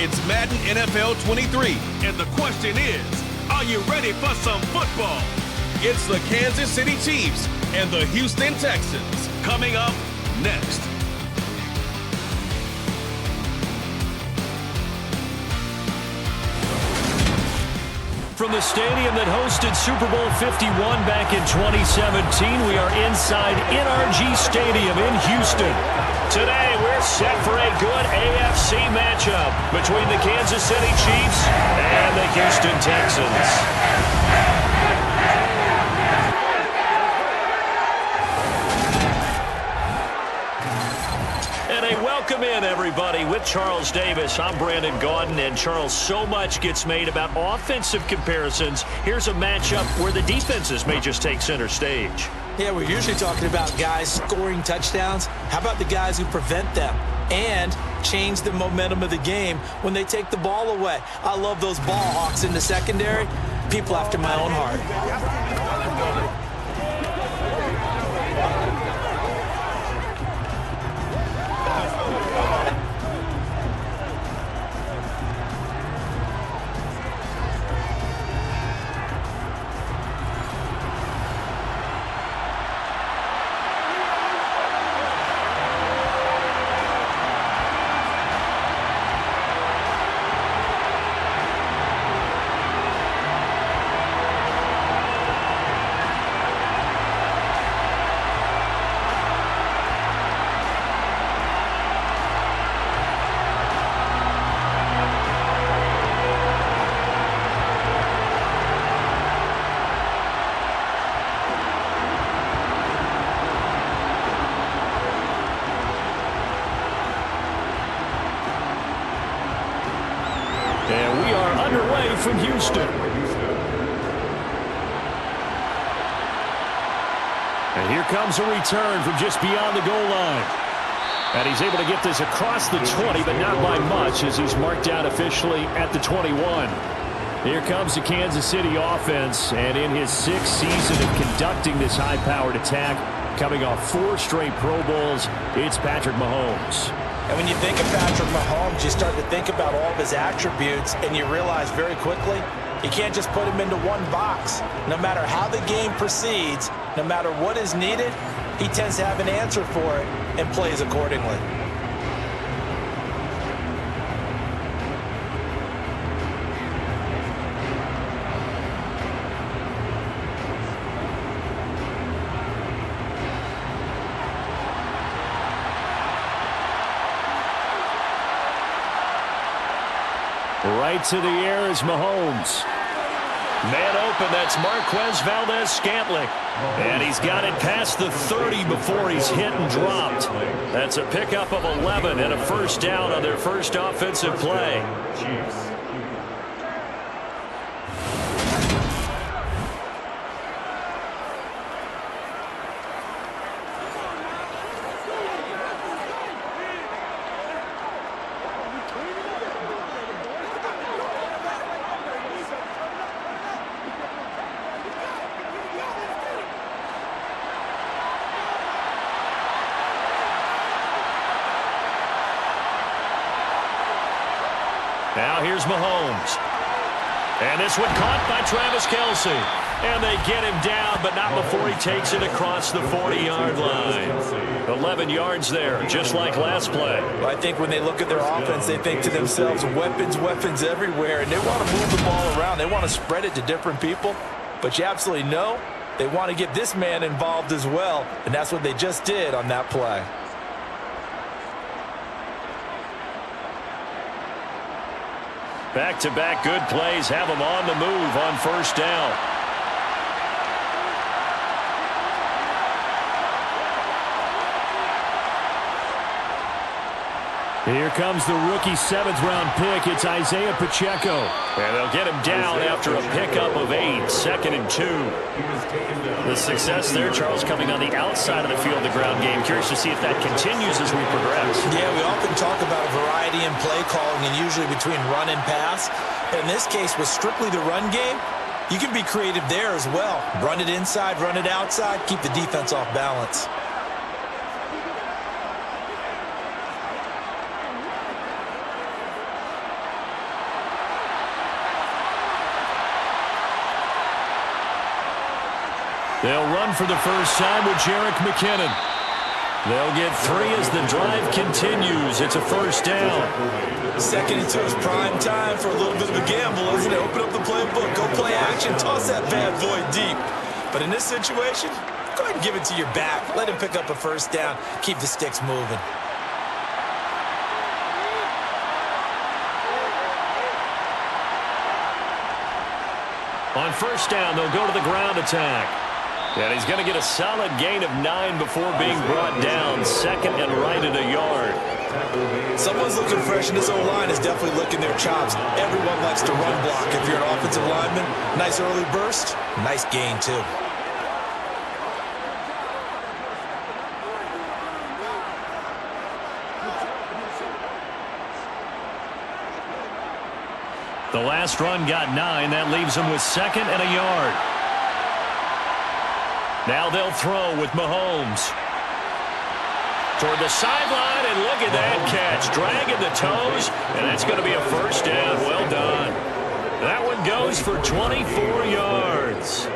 It's Madden NFL 23, and the question is, are you ready for some football? It's the Kansas City Chiefs and the Houston Texans coming up next. From the stadium that hosted Super Bowl 51 back in 2017, we are inside NRG Stadium in Houston. Today, we're set for a good AFC matchup between the Kansas City Chiefs and the Houston Texans. Welcome in, everybody. With Charles Davis, I'm Brandon Gaudin, and Charles, so much gets made about offensive comparisons. Here's a matchup where the defenses may just take center stage. Yeah, we're usually talking about guys scoring touchdowns. How about the guys who prevent them and change the momentum of the game when they take the ball away? I love those ball hawks in the secondary. People after my own heart. And we are underway from Houston. And here comes a return from just beyond the goal line. And he's able to get this across the 20, but not by much, as he's marked out officially at the 21. Here comes the Kansas City offense, and in his 6th season of conducting this high-powered attack, coming off 4 straight Pro Bowls, it's Patrick Mahomes. And when you think of Patrick Mahomes, you start to think about all of his attributes, and you realize very quickly, you can't just put him into one box. No matter how the game proceeds, no matter what is needed, he tends to have an answer for it and plays accordingly. Right to the air is Mahomes. Man open, that's Marquez Valdez-Scantling. And he's got it past the 30 before he's hit and dropped. That's a pickup of 11 and a first down on their first offensive play. Now here's Mahomes. And this one caught by Travis Kelce. And they get him down, but not before he takes it across the 40-yard line. 11 yards there, just like last play. Well, I think when they look at their offense, they think to themselves, weapons, weapons everywhere. And they want to move the ball around. They want to spread it to different people. But you absolutely know they want to get this man involved as well. And that's what they just did on that play. Back-to-back good plays have them on the move on first down. Here comes the rookie 7th-round pick. It's Isaiah Pacheco. And they'll get him down after a pickup of 8, 2nd and 2. The success there, Charles, coming on the outside of the field, the ground game. Curious to see if that continues as we progress. Yeah, we often talk about a variety in play calling and usually between run and pass. But in this case, with strictly the run game, you can be creative there as well. Run it inside, run it outside, keep the defense off balance. They'll run for the first time with Jerick McKinnon. They'll get 3 as the drive continues. It's a first down. Second and 2 is prime time for a little bit of a gamble, isn't it? Open up the playbook, go play action, toss that bad boy deep. But in this situation, go ahead and give it to your back. Let him pick up a first down. Keep the sticks moving. On first down, they'll go to the ground attack. And he's going to get a solid gain of 9 before being brought down. Second and right at a yard. Someone's looking fresh, and this O-line is definitely licking their chops. Everyone likes to run block. If you're an offensive lineman, nice early burst, nice gain too. The last run got 9. That leaves them with second and a yard. Now they'll throw with Mahomes. Toward the sideline, and look at that catch. Dragging the toes, and that's going to be a first down. Well done. That one goes for 24 yards.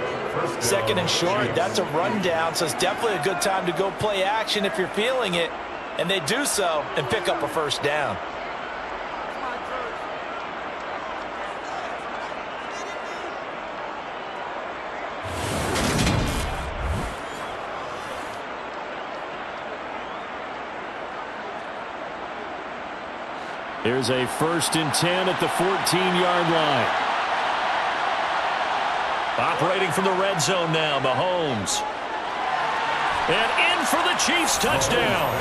Second and short, that's a rundown, so it's definitely a good time to go play action if you're feeling it. And they do so and pick up a first down. Here's a 1st and 10 at the 14-yard line. Operating from the red zone now, Mahomes. And in for the Chiefs touchdown.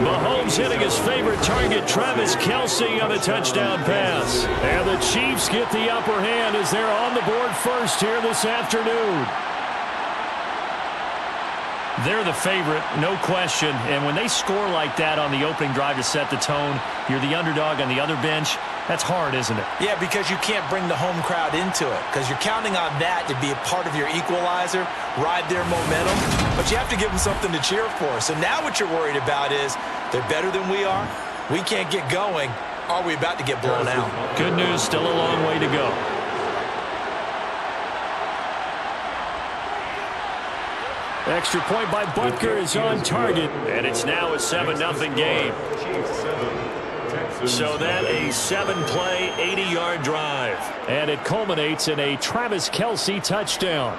Mahomes hitting his favorite target, Travis Kelce, on the touchdown pass. And the Chiefs get the upper hand as they're on the board first here this afternoon. They're the favorite, no question. And when they score like that on the opening drive to set the tone, you're the underdog on the other bench. That's hard, isn't it? Yeah, because you can't bring the home crowd into it, because you're counting on that to be a part of your equalizer, ride their momentum. But you have to give them something to cheer for. So now what you're worried about is they're better than we are. We can't get going. Are we about to get blown out? Good news, still a long way to go. Extra point by Butker is on target, and it's now a 7-0 game. So then a 7-play, 80-yard drive. And it culminates in a Travis Kelce touchdown.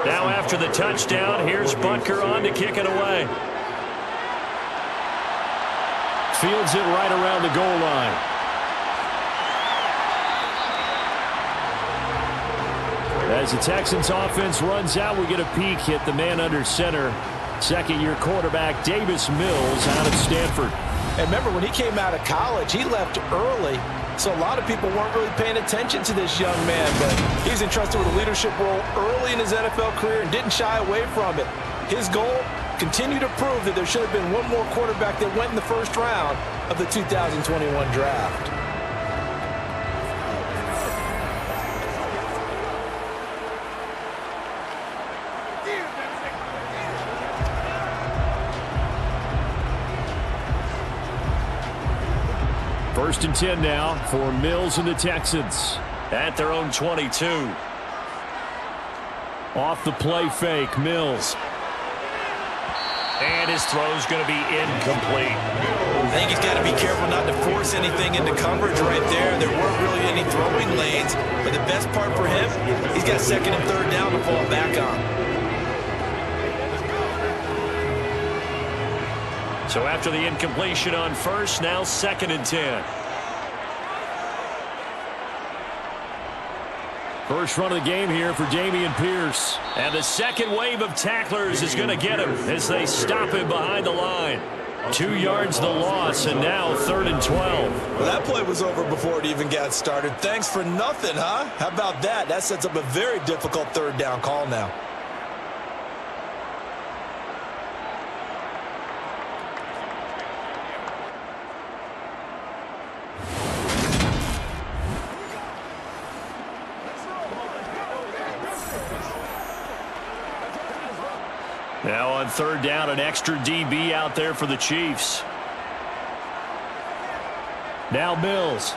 Now after the touchdown, here's Butker on to kick it away. Fields it right around the goal line. As the Texans offense runs out, we get a peek at the man under center. Second-year quarterback Davis Mills out of Stanford. And remember, when he came out of college, he left early. So a lot of people weren't really paying attention to this young man, but he's entrusted with a leadership role early in his NFL career and didn't shy away from it. His goal, continue to prove that there should have been one more quarterback that went in the first round of the 2021 draft. First and 10 now for Mills and the Texans at their own 22. Off the play fake, Mills. And his throw's going to be incomplete. I think he's got to be careful not to force anything into coverage right there. There weren't really any throwing lanes, but the best part for him, he's got second and third down to fall back on. So after the incompletion on first, now second and 10. First run of the game here for Dameon Pierce. And the second wave of tacklers is going to get him as they stop him behind the line. 2 yards the loss, and now 3rd and 12. Well, that play was over before it even got started. Thanks for nothing, huh? How about that? That sets up a very difficult third down call now. Now on third down, an extra DB out there for the Chiefs. Now Mills.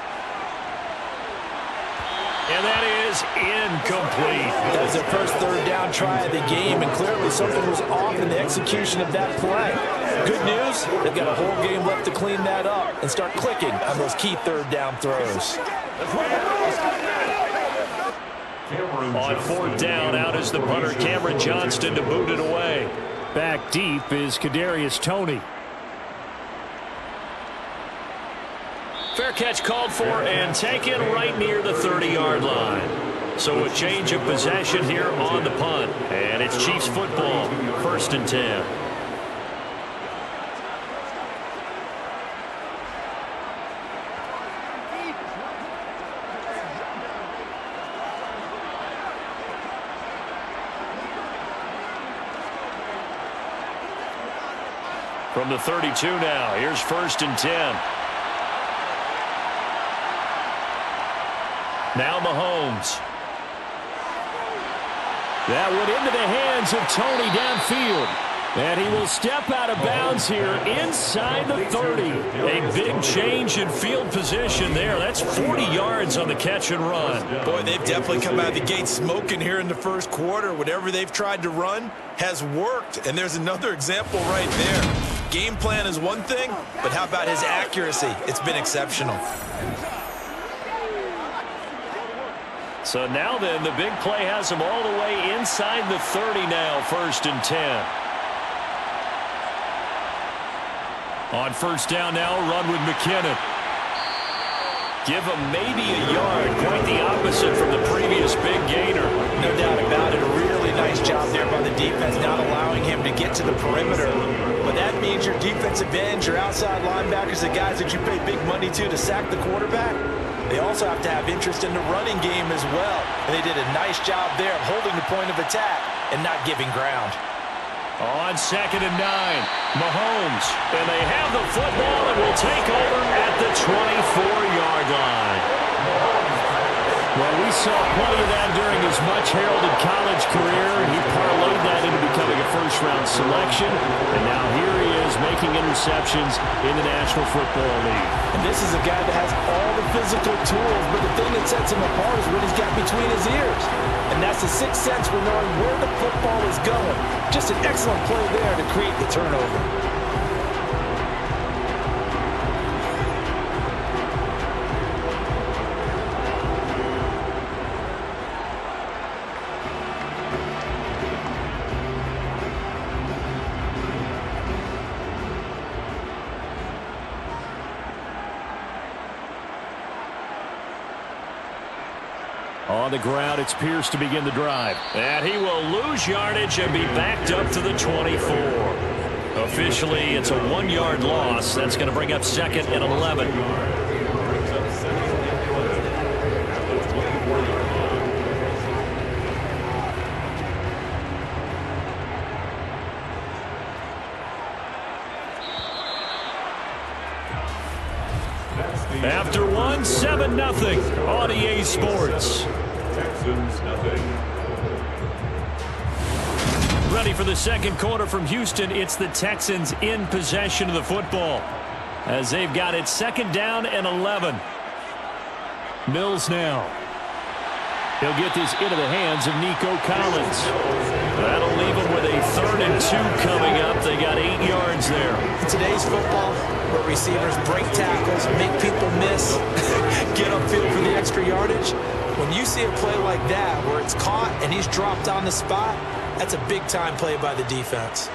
And that is incomplete. That was their first third down try of the game, and clearly something was off in the execution of that play. Good news, they've got a whole game left to clean that up and start clicking on those key third down throws. On fourth down, out is the punter, Cameron Johnston, to boot it away. Back deep is Kadarius Toney. Fair catch called for and taken right near the 30-yard line. So a change of possession here on the punt. And it's Chiefs football, 1st and 10. From the 32 now, here's 1st and 10. Now Mahomes. That went into the hands of Toney downfield. And he will step out of bounds here inside the 30. A big change in field position there. That's 40 yards on the catch and run. Boy, they've definitely come out of the gate smoking here in the first quarter. Whatever they've tried to run has worked. And there's another example right there. Game plan is one thing, but how about his accuracy? It's been exceptional. So now then, the big play has him all the way inside the 30 now, 1st and 10. On first down now, run with McKinnon. Give him maybe a yard, quite the opposite from the previous big gainer. No doubt about it, a really nice job there by the defense, not allowing him to get to the perimeter. But that means your defensive ends, your outside linebackers, the guys that you pay big money to sack the quarterback, they also have to have interest in the running game as well. And they did a nice job there of holding the point of attack and not giving ground. On 2nd and 9, Mahomes. And they have the football and will take over at the 24-yard line. Well, we saw plenty of that during his much-heralded college career, and he parlayed that into becoming a first-round selection. And now here he is making interceptions in the National Football League. And this is a guy that has all the physical tools, but the thing that sets him apart is what he's got between his ears. And that's the sixth sense for knowing where the football is going. Just an excellent play there to create the turnover. On the ground, it's Pierce to begin the drive. And he will lose yardage and be backed up to the 24. Officially, it's a 1-yard loss. That's going to bring up 2nd and 11. After 1, 7-0 on EA Sports. Texans nothing. Ready for the second quarter from Houston. It's the Texans in possession of the football as they've got it 2nd down and 11. Mills now. He'll get this into the hands of Nico Collins. That'll leave him with a 3rd and 2 coming up. They got 8 yards there. In today's football, where receivers break tackles, make people miss, get upfield for the extra yardage, when you see a play like that where it's caught and he's dropped on the spot, that's a big-time play by the defense.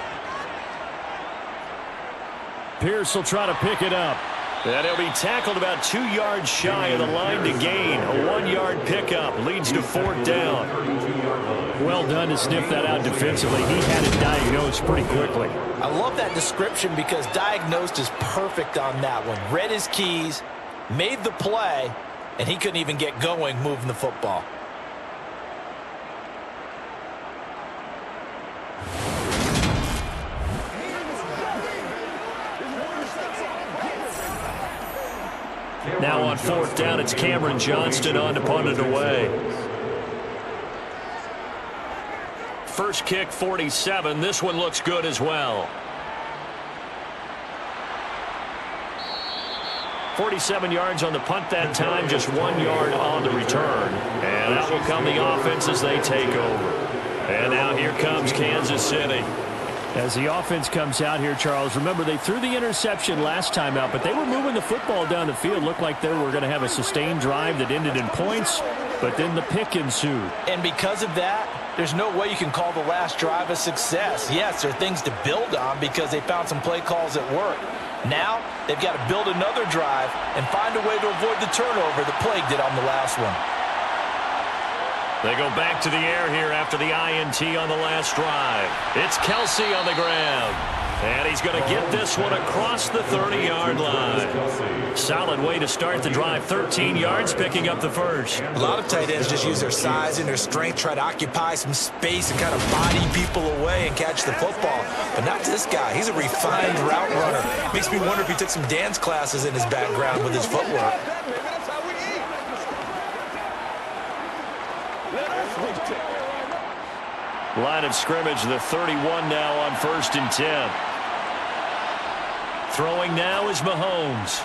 Pierce will try to pick it up. And he'll be tackled about 2 yards shy of the line to gain. A 1-yard pickup leads to 4th down. Well done to sniff that out defensively. He had it diagnosed pretty quickly. I love that description because diagnosed is perfect on that one. Read his keys, made the play, and he couldn't even get going moving the football. Now on 4th down, it's Cameron Johnston on to punt it away. first kick 47. This one looks good as well. 47 yards on the punt that time, just 1 yard on the return. And out will come the offense as they take over. And now here comes Kansas City. As the offense comes out here, Charles, remember they threw the interception last time out, but they were moving the football down the field. Looked like they were going to have a sustained drive that ended in points, but then the pick ensued. And because of that, there's no way you can call the last drive a success. Yes, there are things to build on because they found some play calls that work. Now, they've got to build another drive and find a way to avoid the turnover that plagued it on the last one. They go back to the air here after the INT on the last drive. It's Kelsey on the ground. And he's going to get this one across the 30-yard line. Solid way to start the drive. 13 yards, picking up the first. A lot of tight ends just use their size and their strength, try to occupy some space and kind of body people away and catch the football. But not this guy. He's a refined route runner. Makes me wonder if he took some dance classes in his background with his footwork. Line of scrimmage, the 31 now on 1st and 10. Throwing now is Mahomes.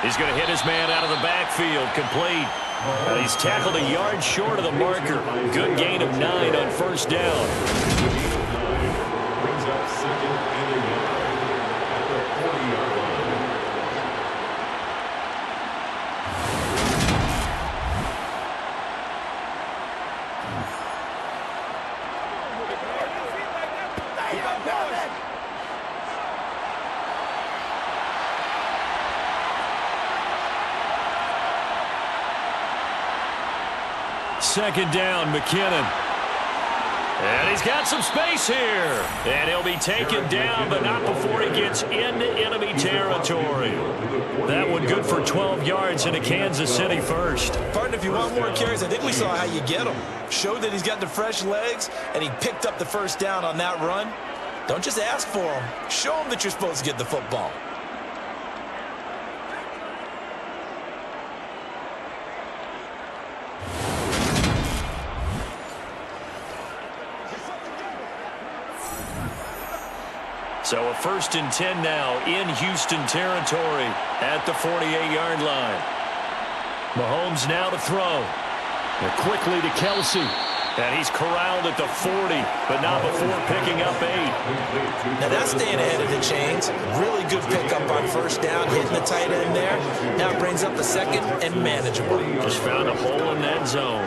He's going to hit his man out of the backfield, complete. And he's tackled a yard short of the marker. Good gain of 9 on 1st down. Brings up 2nd and 11 at the 40-yard line. Second down, McKinnon. And he's got some space here. And he'll be taken down, but not before he gets into enemy territory. That one good for 12 yards into Kansas City first. Partner, if you want more carries, I think we saw how you get them. Showed that he's got the fresh legs, and he picked up the first down on that run. Don't just ask for him. Show him that you're supposed to get the football. So a 1st and 10 now in Houston territory at the 48-yard line. Mahomes now to throw. And quickly to Kelsey. And he's corralled at the 40, but not before picking up 8. Now that's staying ahead of the chains. Really good pickup on 1st down, hitting the tight end there. Now it brings up the 2nd and manageable. Just found a hole in that zone.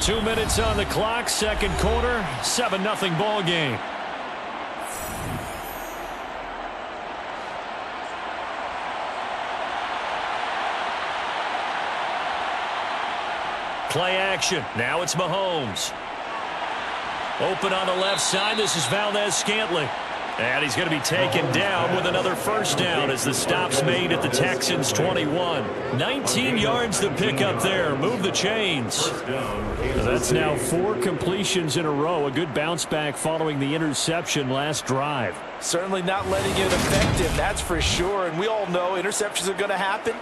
2 minutes on the clock, 2nd quarter, 7-0 ball game. Play action. Now it's Mahomes. Open on the left side. This is Valdez-Scantling. And he's going to be taken down with another 1st down as the stop's made at the Texans' 21. 19 yards to pick up there. Move the chains. That's now 4 completions in a row. A good bounce back following the interception last drive. Certainly not letting it affect him, that's for sure. And we all know interceptions are going to happen.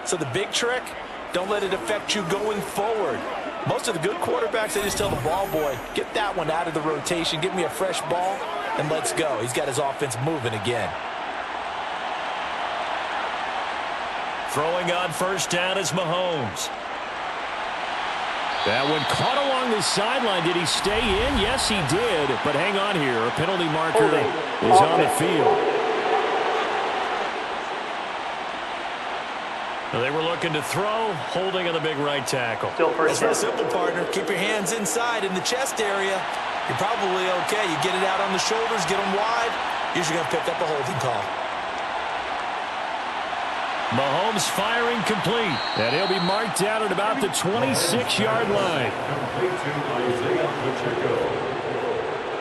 So the big trick, don't let it affect you going forward. Most of the good quarterbacks, they just tell the ball boy, get that one out of the rotation, give me a fresh ball, and let's go. He's got his offense moving again. Throwing on 1st down is Mahomes. That one caught along the sideline. Did he stay in? Yes, he did. But hang on here. A penalty marker is on the field. They were looking to throw, holding on the big right tackle. It's real simple, partner. Keep your hands inside in the chest area. You're probably okay. You get it out on the shoulders, get them wide. Usually going to pick up a holding call. Mahomes firing complete. And he'll be marked out at about the 26-yard line. Complete to Isaiah Pacheco.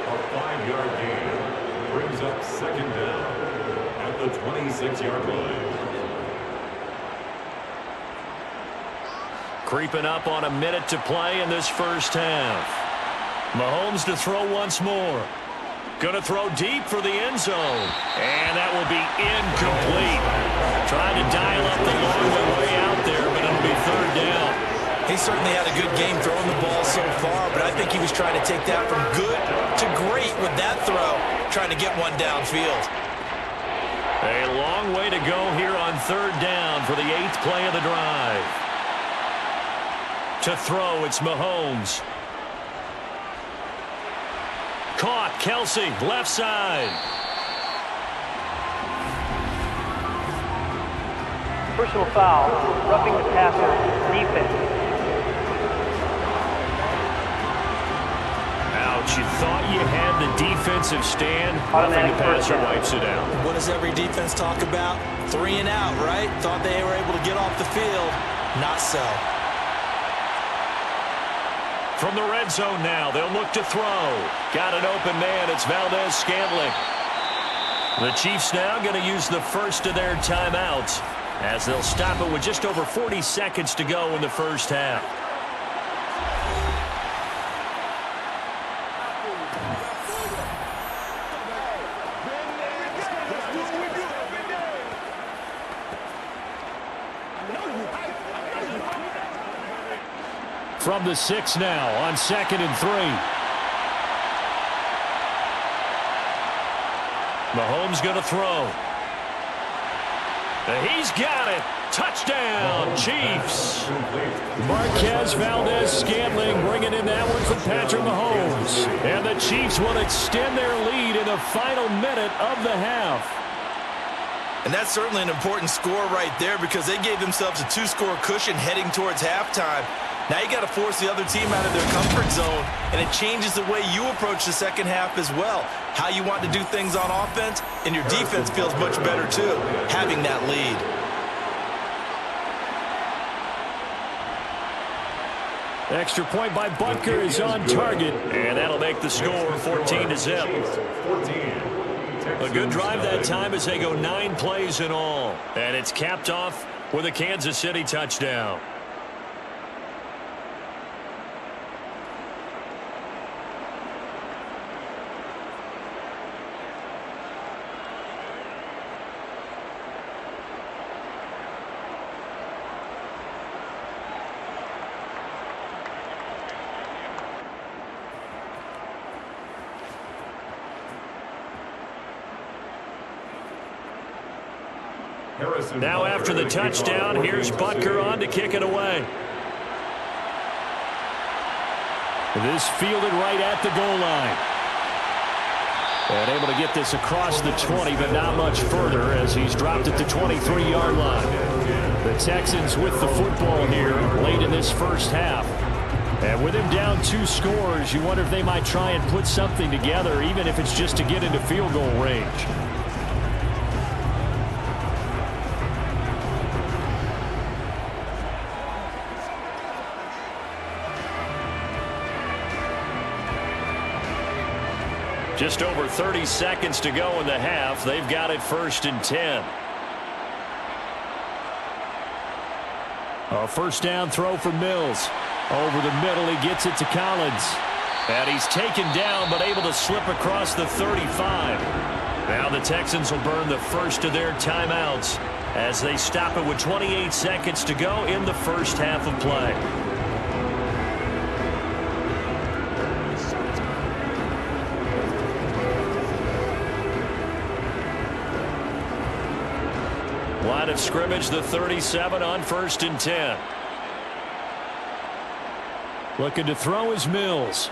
A 5-yard gain brings up 2nd down at the 26-yard line. Creeping up on a minute to play in this 1st half. Mahomes to throw once more. Going to throw deep for the end zone. And that will be incomplete. Trying to dial up the long way out there, but it'll be 3rd down. He certainly had a good game throwing the ball so far, but I think he was trying to take that from good to great with that throw, trying to get one downfield. A long way to go here on third down for the 8th play of the drive. To throw, it's Mahomes. Caught, Kelsey, left side. Personal foul, roughing the passer, defense. Ouch, you thought you had the defensive stand. Roughing the passer wipes it out. What does every defense talk about? 3 and out, right? Thought they were able to get off the field. Not so. From the red zone now, they'll look to throw. Got an open man, it's Valdez-Scantling. The Chiefs now going to use the first of their timeouts as they'll stop it with just over 40 seconds to go in the first half. From the 6 now on 2nd and 3. Mahomes going to throw. He's got it. Touchdown, Chiefs. Marquez Valdez-Scantling bringing in that one from Patrick Mahomes. And the Chiefs will extend their lead in the final minute of the half. And that's certainly an important score right there because they gave themselves a 2-score cushion heading towards halftime. Now you got to force the other team out of their comfort zone, and it changes the way you approach the second half as well. How you want to do things on offense, and your defense feels much better too, having that lead. Extra point by Butker is on target, and that'll make the score 14-0. A good drive that time as they go 9 plays in all, and it's capped off with a Kansas City touchdown. Now after the touchdown, here's Butker on to kick it away. This fielded right at the goal line. And able to get this across the 20, but not much further as he's dropped at the 23-yard line. The Texans with the football here late in this first half. And with him down 2 scores, you wonder if they might try and put something together, even if it's just to get into field goal range. Just over 30 seconds to go in the half. They've got it 1st and 10. A first down throw for Mills. Over the middle, he gets it to Collins. And he's taken down, but able to slip across the 35. Now the Texans will burn the first of their timeouts as they stop it with 28 seconds to go in the first half of play. Line of scrimmage, the 37 on 1st and 10. Looking to throw is Mills.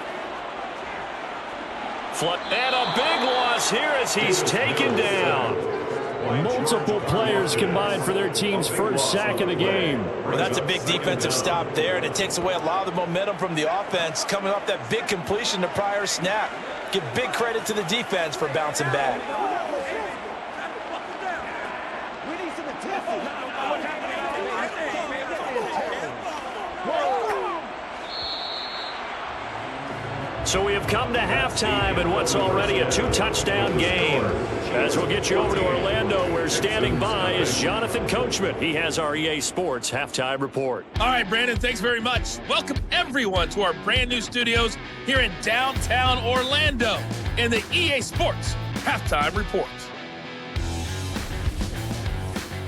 And a big loss here as he's taken down. Multiple players combined for their team's first sack of the game. Well, that's a big defensive stop there, and it takes away a lot of the momentum from the offense coming off that big completion the prior snap. Give big credit to the defense for bouncing back. So we have come to halftime in what's already a 2-touchdown game. As we'll get you over to Orlando, where standing by is Jonathan Coachman. He has our EA Sports halftime report. All right, Brandon, thanks very much. Welcome, everyone, to our brand new studios here in downtown Orlando in the EA Sports halftime report.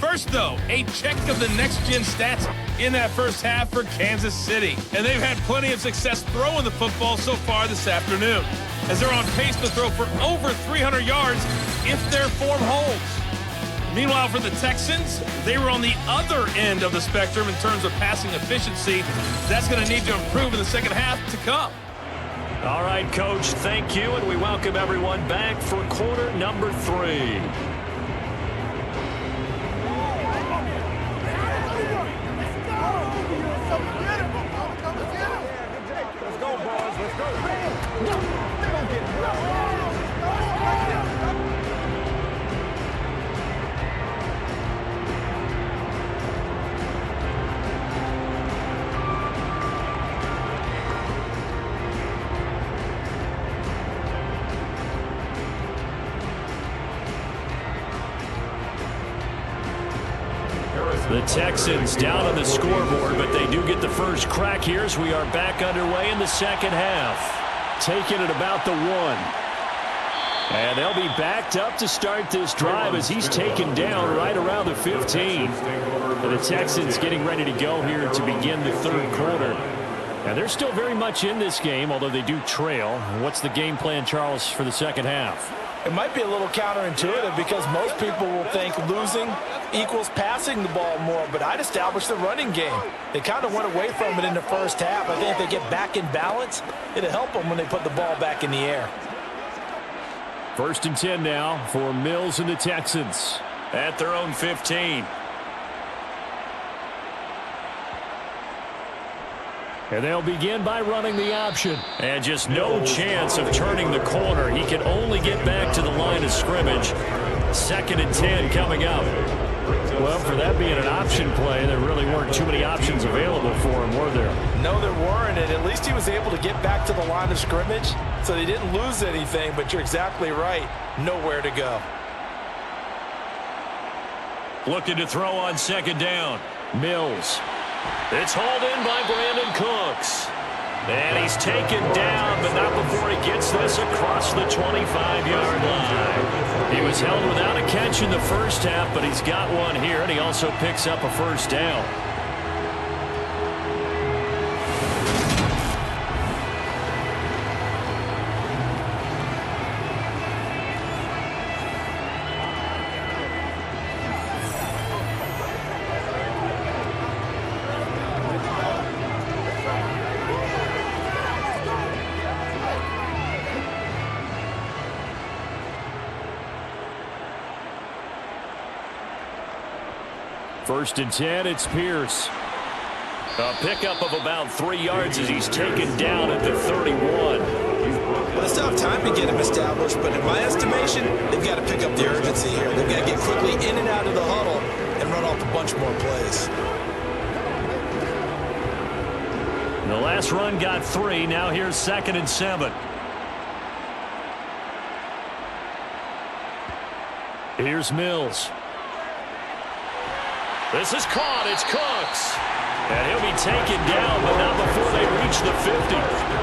First, though, a check of the next-gen stats in that first half for Kansas City. And they've had plenty of success throwing the football so far this afternoon, as they're on pace to throw for over 300 yards if their form holds. Meanwhile, for the Texans, they were on the other end of the spectrum in terms of passing efficiency. That's going to need to improve in the second half to come. All right, Coach, thank you, and we welcome everyone back for quarter number 3. The Texans down on the scoreboard, but they do get the first crack here as we are back underway in the second half. Taking it about the 1. And they'll be backed up to start this drive as he's taken down right around the 15. And the Texans getting ready to go here to begin the third quarter. And they're still very much in this game, although they do trail. What's the game plan, Charles, for the second half? It might be a little counterintuitive because most people will think losing equals passing the ball more, but I'd establish the running game. They kind of went away from it in the first half. I think if they get back in balance, it'll help them when they put the ball back in the air. 1st and 10 now for Mills and the Texans at their own 15. And they'll begin by running the option. And just no chance of turning the corner. He can only get back to the line of scrimmage. 2nd and 10 coming up. Well, for that being an option play, there really weren't too many options available for him, were there? No, there weren't, and at least he was able to get back to the line of scrimmage, so they didn't lose anything, but you're exactly right. Nowhere to go. Looking to throw on 2nd down. Mills. It's hauled in by Brandon Cooks. And he's taken down, but not before he gets this across the 25-yard line. He was held without a catch in the first half, but he's got one here, and he also picks up a first down. First and 10, it's Pierce. A pickup of about 3 yards as he's taken down at the 31. Well, they still have time to get him established, but in my estimation, they've got to pick up the urgency here. They've got to get quickly in and out of the huddle and run off a bunch more plays. The last run got 3. Now here's 2nd and 7. Here's Mills. This is caught. It's Cooks. And he'll be taken down, but not before they reach the 50.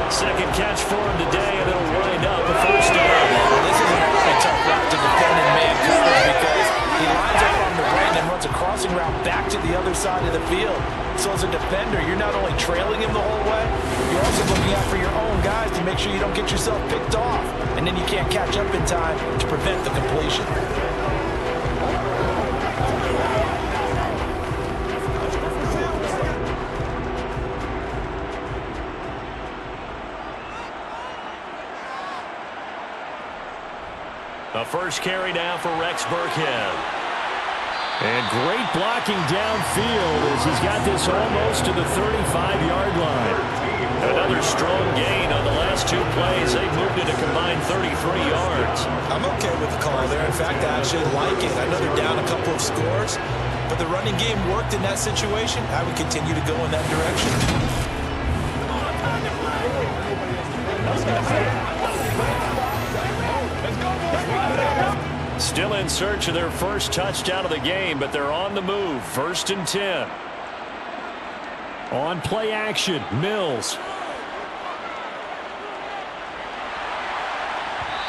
Second catch for him today, and it'll wind up a first down. Well, this is a really tough route to defend in man coverage because he lines up on the right and runs a crossing route back to the other side of the field. So as a defender, you're not only trailing him the whole way, you're also looking out for your own guys to make sure you don't get yourself picked off. And then you can't catch up in time to prevent the completion. The first carry now for Rex Burkhead. And great blocking downfield as he's got this almost to the 35-yard line. Another strong gain on the last 2 plays. They've moved it a combined 33 yards. I'm okay with the call there. In fact, I actually like it. I know they're down a couple of scores, but the running game worked in that situation. I would continue to go in that direction. Still in search of their first touchdown of the game, but they're on the move. 1st and 10. On play action, Mills.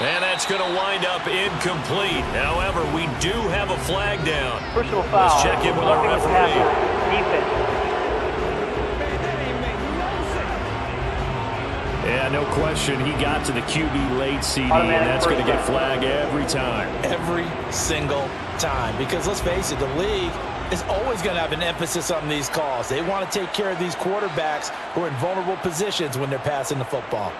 And that's going to wind up incomplete. However, we do have a flag down. Personal foul. Let's check in with our Roughing the referee. passer. Defense. Yeah, no question. He got to the QB late, CD, and that's going to get flagged every time. Every single time. Because let's face it, the league is always going to have an emphasis on these calls. They want to take care of these quarterbacks who are in vulnerable positions when they're passing the football.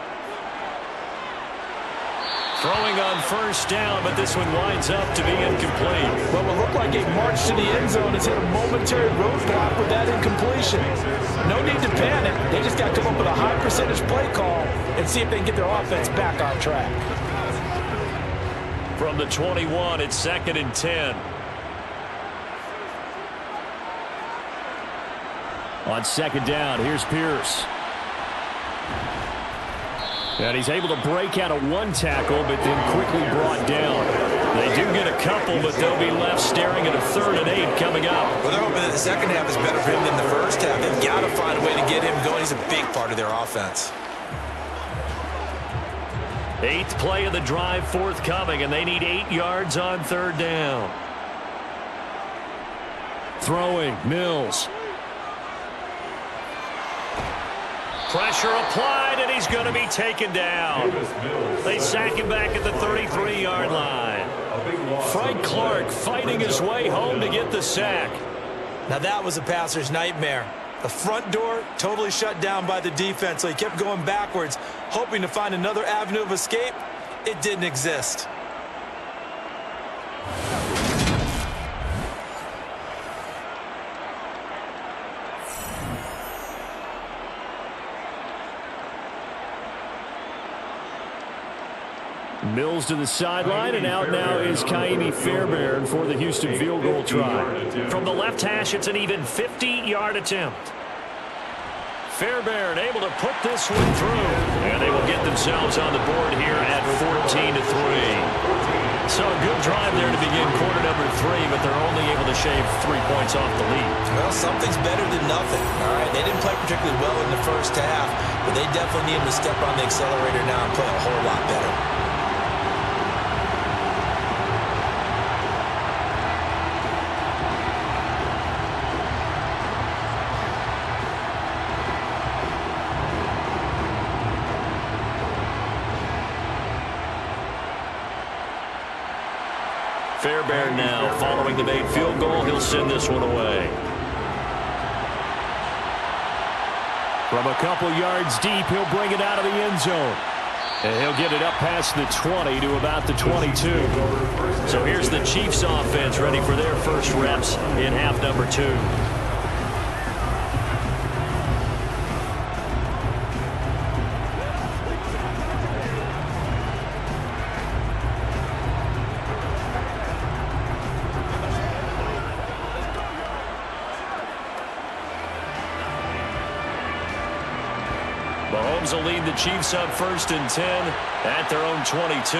Throwing on first down, but this one winds up to be incomplete. What will look like a march to the end zone has hit a momentary roadblock with that incompletion. No need to panic. They just got to come up with a high percentage play call and see if they can get their offense back on track. From the 21, it's 2nd and 10. On 2nd down, here's Pierce. And he's able to break out of one tackle, but then quickly brought down. They do get a couple, but they'll be left staring at a 3rd and 8 coming up. Well, they're hoping that the second half is better for him than the first half. They've got to find a way to get him going. He's a big part of their offense. 8th play of the drive forthcoming, and they need 8 yards on 3rd down. Throwing, Mills. Pressure applied, and he's going to be taken down. They sack him back at the 33-yard line. Frank Clark fighting his way home to get the sack. Now that was a passer's nightmare. The front door totally shut down by the defense, so he kept going backwards, hoping to find another avenue of escape. It didn't exist. Mills to the sideline, and out now is Kaimi Fairbairn for the Houston field goal try. From the left hash, it's an even 50-yard attempt. Fairbairn able to put this one through, and they will get themselves on the board here at 14-3. So a good drive there to begin quarter number 3, but they're only able to shave 3 points off the lead. Well, something's better than nothing. All right, they didn't play particularly well in the first half, but they definitely need to step on the accelerator now and play a whole lot better. Fairbairn now following the made field goal. He'll send this one away. From a couple yards deep, he'll bring it out of the end zone. And he'll get it up past the 20 to about the 22. So here's the Chiefs offense ready for their first reps in half number 2. Mahomes will lead the Chiefs up 1st and 10 at their own 22.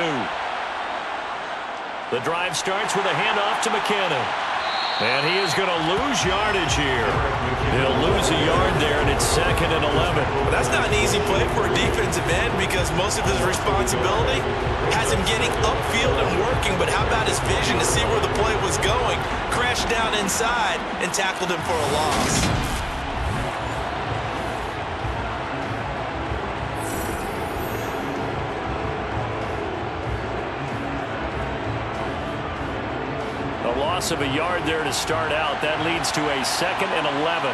The drive starts with a handoff to McKinnon. And he is going to lose yardage here. He'll lose a yard there, and it's 2nd and 11. Well, that's not an easy play for a defensive end because most of his responsibility has him getting upfield and working, but how about his vision to see where the play was going? Crashed down inside and tackled him for a loss. A loss of a yard there to start out. That leads to a 2nd and 11.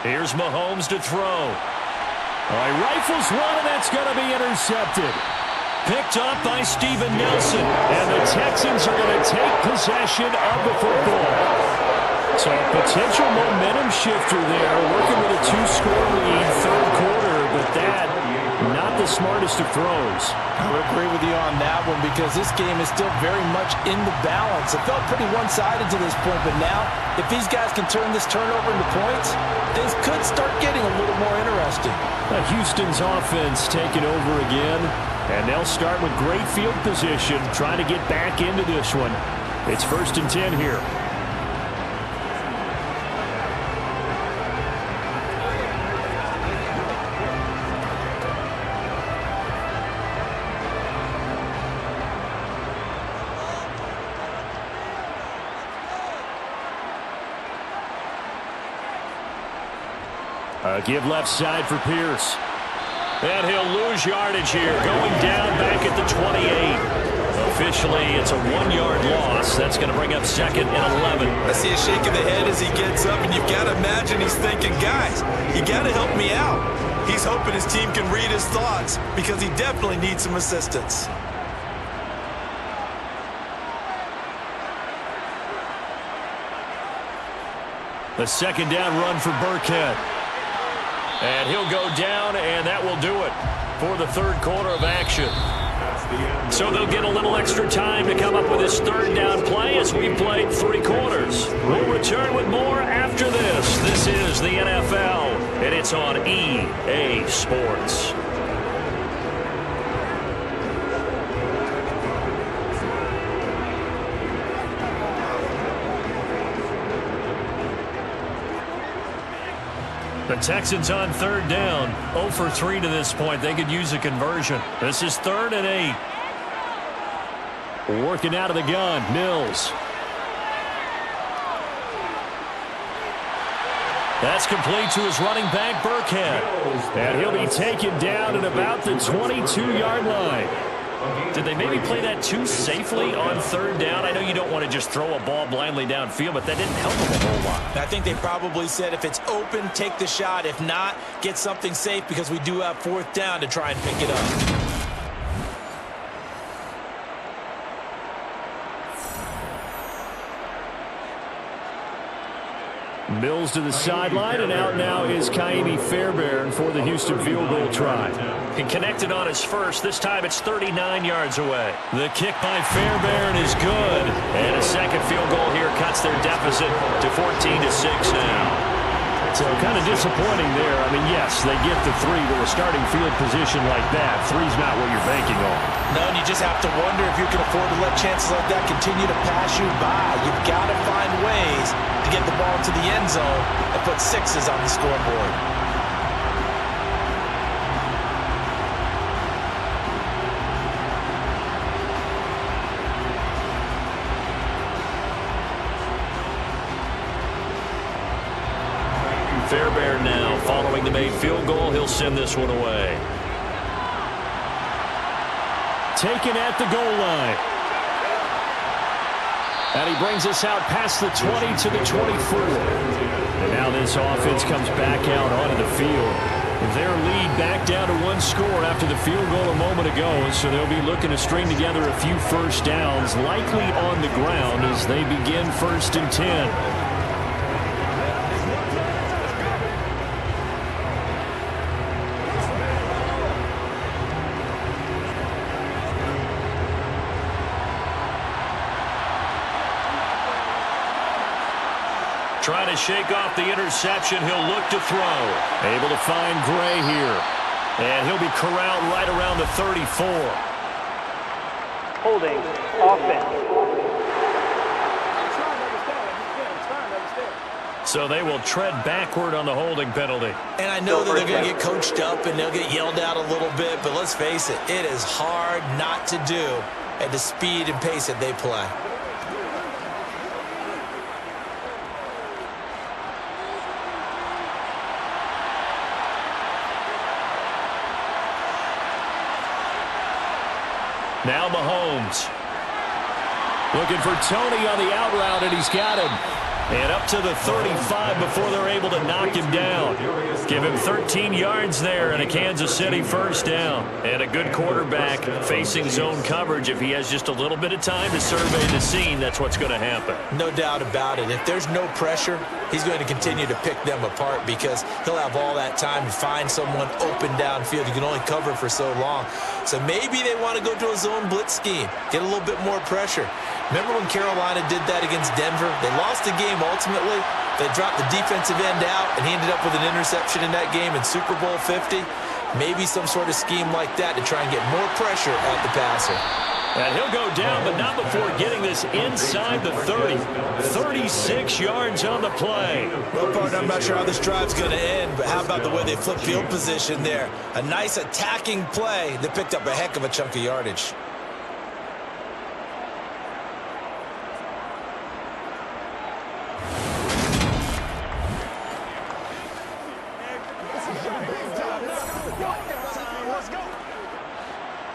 Here's Mahomes to throw. All right, rifles one, and that's going to be intercepted. Picked up by Steven Nelson. And the Texans are going to take possession of the football. So a potential momentum shifter there, working with a 2-score lead, 3rd quarter, but that not the smartest of throws. I would agree with you on that one because this game is still very much in the balance. It felt pretty one-sided to this point, but now if these guys can turn this turnover into points, things could start getting a little more interesting. Houston's offense taking over again, and they'll start with great field position, trying to get back into this one. It's 1st and 10 here. Give left side for Pierce. And he'll lose yardage here, going down back at the 28. Officially, it's a 1-yard loss. That's going to bring up second and 11. I see a shake of the head as he gets up, and you've got to imagine he's thinking, guys, you got to help me out. He's hoping his team can read his thoughts because he definitely needs some assistance. The second down run for Burkhead. And he'll go down, and that will do it for the third quarter of action. So they'll get a little extra time to come up with this third down play as we played 3 quarters. We'll return with more after this. This is the NFL, and it's on EA Sports. The Texans on third down, 0 for 3 to this point. They could use a conversion. This is 3rd and 8. Working out of the gun, Mills. That's complete to his running back, Burkhead. And he'll be taken down at about the 22-yard line. Did they maybe play that too safely on third down? I know you don't want to just throw a ball blindly downfield, but that didn't help them a whole lot. I think they probably said if it's open, take the shot. If not, get something safe because we do have 4th down to try and pick it up. Mills to the sideline, and out now is Kaimi Fairbairn for the Houston field goal try. He connected on his first. This time it's 39 yards away. The kick by Fairbairn is good. And a second field goal here cuts their deficit to 14-6 now. So kind of disappointing there. I mean, yes, they get the 3 with a starting field position like that. 3's not what you're banking on. No, and you just have to wonder if you can afford to let chances like that continue to pass you by. You've got to find ways to get the ball to the end zone and put 6s on the scoreboard. Fairbairn now following the made field goal. He'll send this one away. Taken at the goal line. And he brings us out past the 20 to the 24. And now this offense comes back out onto the field. Their lead back down to 1 score after the field goal a moment ago. So they'll be looking to string together a few first downs, likely on the ground as they begin 1st and 10. Trying to shake off the interception. He'll look to throw. Able to find Gray here. And he'll be corralled right around the 34. Holding, offense. So they will tread backward on the holding penalty. And I know that they're going to get coached up and they'll get yelled at a little bit, but let's face it, it is hard not to do at the speed and pace that they play. Now Mahomes. Looking for Tony on the out route, and he's got him. And up to the 35 before they're able to knock him down. Give him 13 yards there and a Kansas City first down. And a good quarterback facing zone coverage. If he has just a little bit of time to survey the scene, that's what's going to happen. No doubt about it. If there's no pressure, he's going to continue to pick them apart because he'll have all that time to find someone open downfield. You can only cover for so long. So maybe they want to go to a zone blitz scheme, get a little bit more pressure. Remember when Carolina did that against Denver? They lost the game ultimately. They dropped the defensive end out, and he ended up with an interception in that game in Super Bowl 50. Maybe some sort of scheme like that to try and get more pressure at the passer. And he'll go down, but not before getting this inside the 30. 36 yards on the play. Well, partner, I'm not sure how this drive's going to end, but how about the way they flip field position there? A nice attacking play that picked up a heck of a chunk of yardage.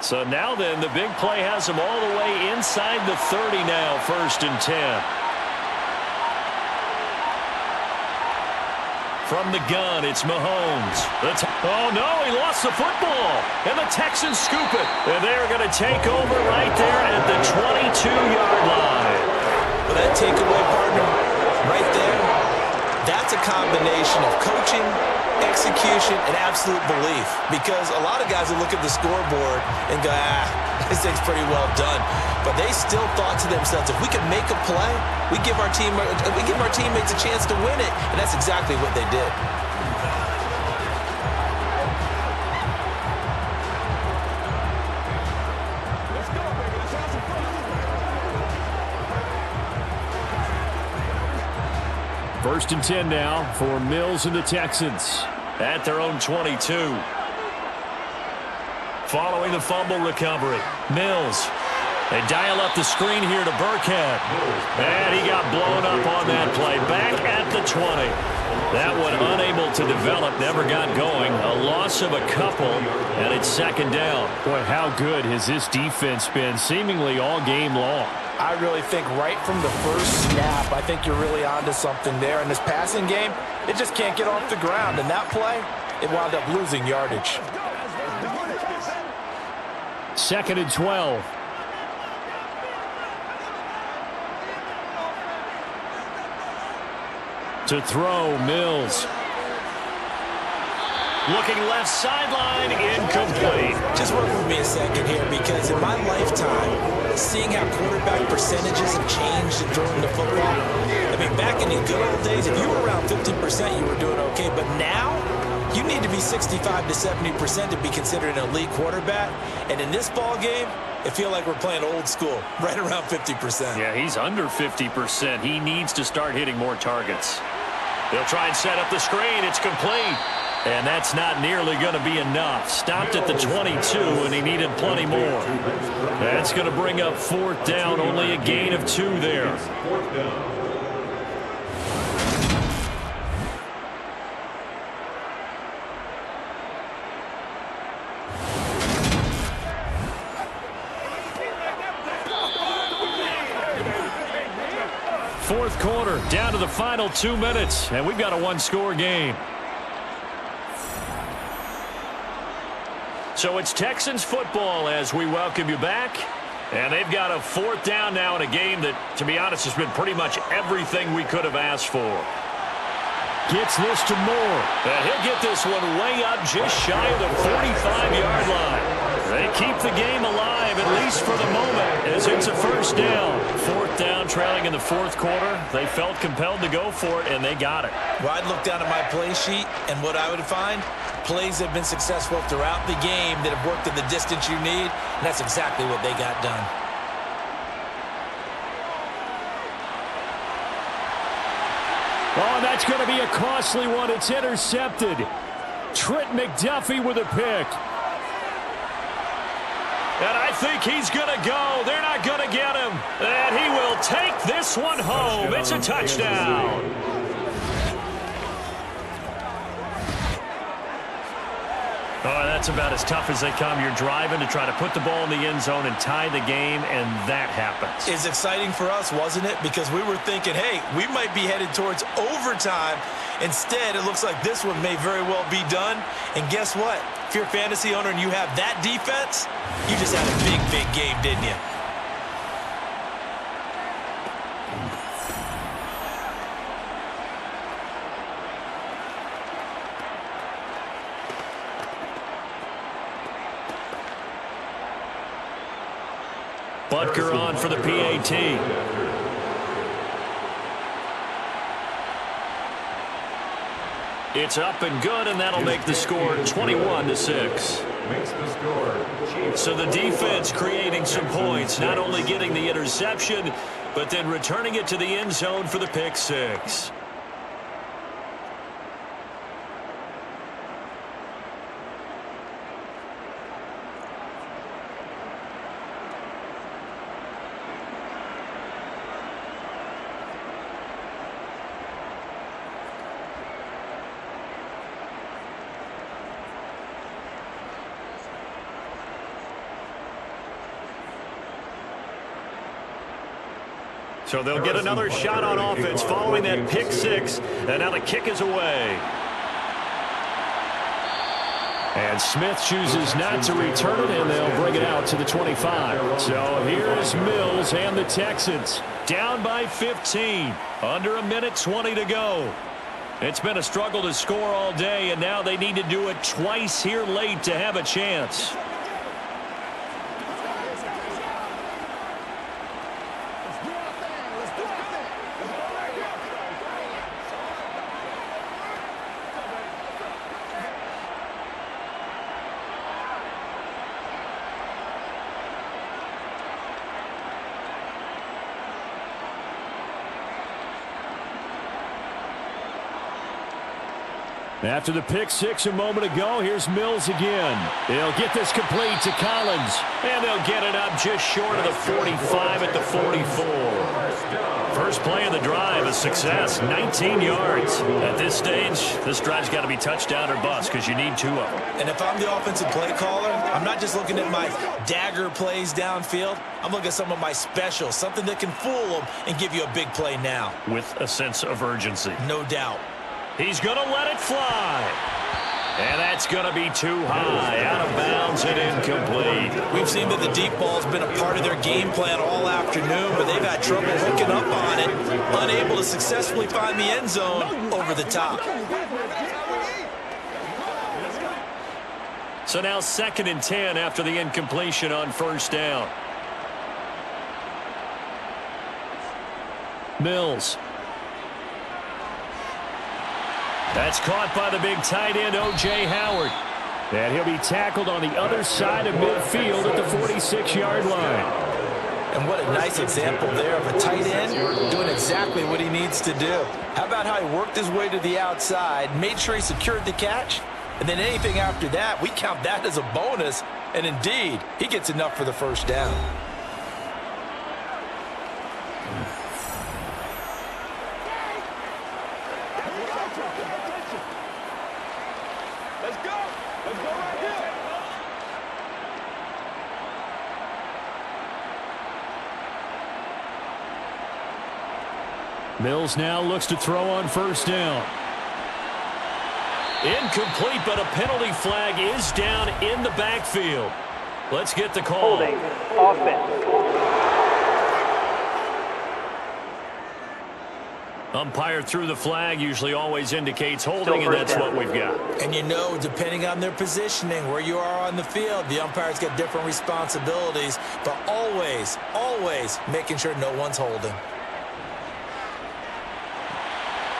So now then, the big play has them all the way inside the 30 now, 1st and 10. From the gun, it's Mahomes. Oh, no, he lost the football. And the Texans scoop it. And they're going to take over right there at the 22-yard line. Well, that takeaway, partner, right there, that's a combination of coaching, execution, and absolute belief. Because a lot of guys will look at the scoreboard and go, this thing's pretty well done. But they still thought to themselves, if we could make a play, we give our teammates a chance to win it. And that's exactly what they did. First and 10 now for Mills and the Texans at their own 22. Following the fumble recovery, Mills. They dial up the screen here to Burkhead. And he got blown up on that play. Back at the 20. That one unable to develop, never got going. A loss of a couple, and it's 2nd down. Boy, how good has this defense been seemingly all game long? I really think right from the first snap, I think you're really onto something there. In this passing game, it just can't get off the ground. And that play, it wound up losing yardage. 2nd and 12. To throw, Mills. Looking left sideline, incomplete. Just work with me a second here, because in my lifetime, seeing how quarterback percentages have changed in throwing the football, I mean, back in the good old days, if you were around 50%, you were doing okay. But now, you need to be 65 to 70% to be considered an elite quarterback. And in this ball game, it feels like we're playing old school, right around 50%. Yeah, he's under 50%. He needs to start hitting more targets. They'll try and set up the screen. It's complete. And that's not nearly going to be enough. Stopped at the 22, and he needed plenty more. That's going to bring up 4th down. Only a gain of 2 there. 4th down. Fourth quarter, down to the final 2 minutes, and we've got a 1-score game. So it's Texans football as we welcome you back. And they've got a 4th down now in a game that, to be honest, has been pretty much everything we could have asked for. Gets this to Moore. And he'll get this one way up just shy of the 45-yard line. They keep the game alive, at least for the moment, as it's a 1st down. 4th down, trailing in the 4th quarter. They felt compelled to go for it, and they got it. Well, I'd look down at my play sheet, and what I would find, plays have been successful throughout the game that have worked in the distance you need, and that's exactly what they got done. Oh, and that's going to be a costly one. It's intercepted. Trent McDuffie with a pick. And I think he's going to go. They're not going to get him. And he will take this one home. It's a touchdown. Oh, that's about as tough as they come. You're driving to try to put the ball in the end zone and tie the game, and that happens. It's exciting for us, wasn't it? Because we were thinking, hey, we might be headed towards overtime. Instead, it looks like this one may very well be done. And guess what? If you're a fantasy owner and you have that defense, you just had a big, big game, didn't you? Butker on for the PAT. It's up and good, and that'll make the score 21-6. Makes the score. So the defense creating some points, not only getting the interception, but then returning it to the end zone for the pick six. So they'll get another shot on offense following that pick six. And now the kick is away. And Smith chooses not to return it, and they'll bring it out to the 25. So here's Mills and the Texans. Down by 15. Under a minute 20 to go. It's been a struggle to score all day, and now they need to do it twice here late to have a chance. After the pick six a moment ago, here's Mills again. He'll get this complete to Collins. And they'll get it up just short of the 45 at the 44. First play of the drive, a success, 19 yards. At this stage, this drive's got to be touchdown or bust because you need two of them. And if I'm the offensive play caller, I'm not just looking at my dagger plays downfield. I'm looking at some of my specials, something that can fool them and give you a big play now. With a sense of urgency. No doubt. He's going to let it fly. And that's going to be too high, out of bounds and incomplete. We've seen that the deep ball's been a part of their game plan all afternoon, but they've had trouble hooking up on it, unable to successfully find the end zone over the top. So now 2nd and 10 after the incompletion on first down. Mills. That's caught by the big tight end, O.J. Howard. And he'll be tackled on the other side of midfield at the 46-yard line. And what a nice example there of a tight end doing exactly what he needs to do. How about how he worked his way to the outside, made sure he secured the catch, and then anything after that, we count that as a bonus. And indeed, he gets enough for the first down. Mills now looks to throw on first down. Incomplete, but a penalty flag is down in the backfield. Let's get the call. Holding, offense. Umpire threw the flag, usually always indicates holding, and that's what we've got. And you know, depending on their positioning, where you are on the field, the umpire's got different responsibilities, but always, always making sure no one's holding.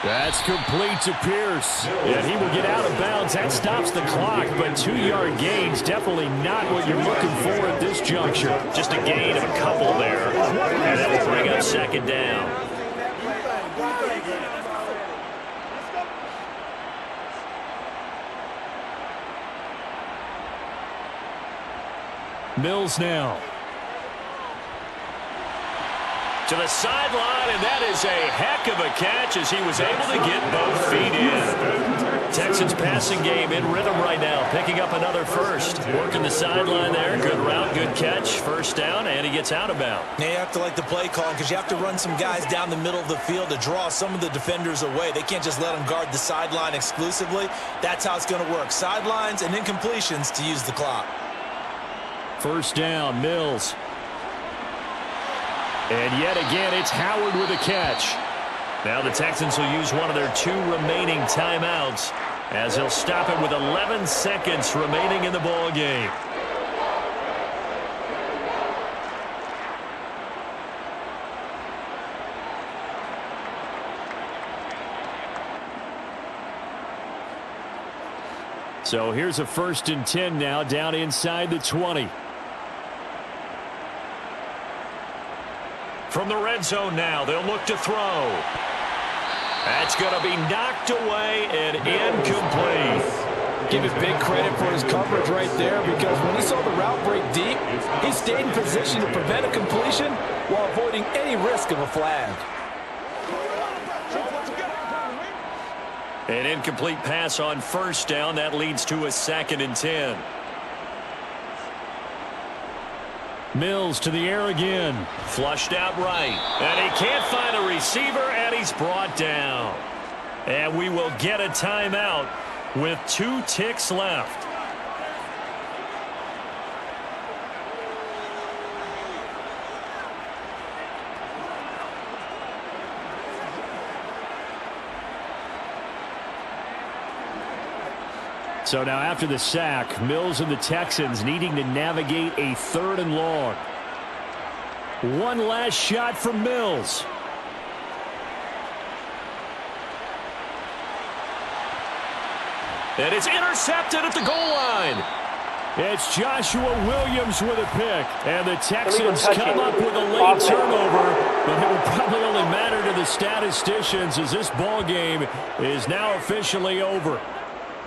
That's complete to Pierce. And he will get out of bounds. That stops the clock, but 2-yard gains definitely not what you're looking for at this juncture. Just a gain of a couple there. And that will bring up 2nd down. Mills now. To the sideline, and that is a heck of a catch as he was able to get both feet in. Texans passing game in rhythm right now, picking up another first. Working the sideline there, good route, good catch, first down, and he gets out of bounds. Now you have to like the play call because you have to run some guys down the middle of the field to draw some of the defenders away. They can't just let them guard the sideline exclusively. That's how it's going to work. Sidelines and incompletions to use the clock. First down, Mills. And yet again, it's Howard with a catch. Now the Texans will use one of their 2 remaining timeouts as they'll stop it with 11 seconds remaining in the ball game. So here's a 1st and 10 now down inside the 20. From the red zone now, they'll look to throw. That's going to be knocked away and incomplete. Give it big credit for his coverage right there because when he saw the route break deep, he stayed in position to prevent a completion while avoiding any risk of a flag. An incomplete pass on first down. That leads to a 2nd and 10. Mills to the air again. Flushed out right. And he can't find a receiver, and he's brought down. And we will get a timeout with 2 ticks left. So now after the sack, Mills and the Texans needing to navigate a 3rd and long. One last shot for Mills. And it's intercepted at the goal line. It's Joshua Williams with a pick. And the Texans come up with a late turnover, but it will probably only matter to the statisticians as this ball game is now officially over.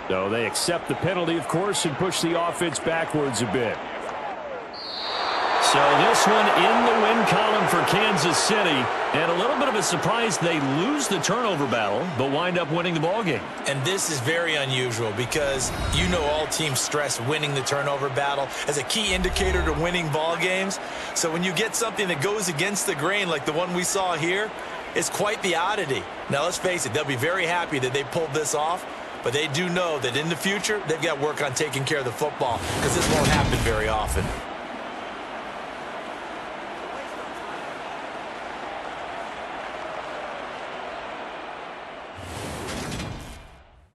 So they accept the penalty, of course, and push the offense backwards a bit. So this one in the win column for Kansas City. And a little bit of a surprise, they lose the turnover battle, but wind up winning the ball game. And this is very unusual because you know all teams stress winning the turnover battle as a key indicator to winning ball games. So when you get something that goes against the grain like the one we saw here, it's quite the oddity. Now, let's face it, they'll be very happy that they pulled this off. But they do know that in the future, they've got to work on taking care of the football because this won't happen very often.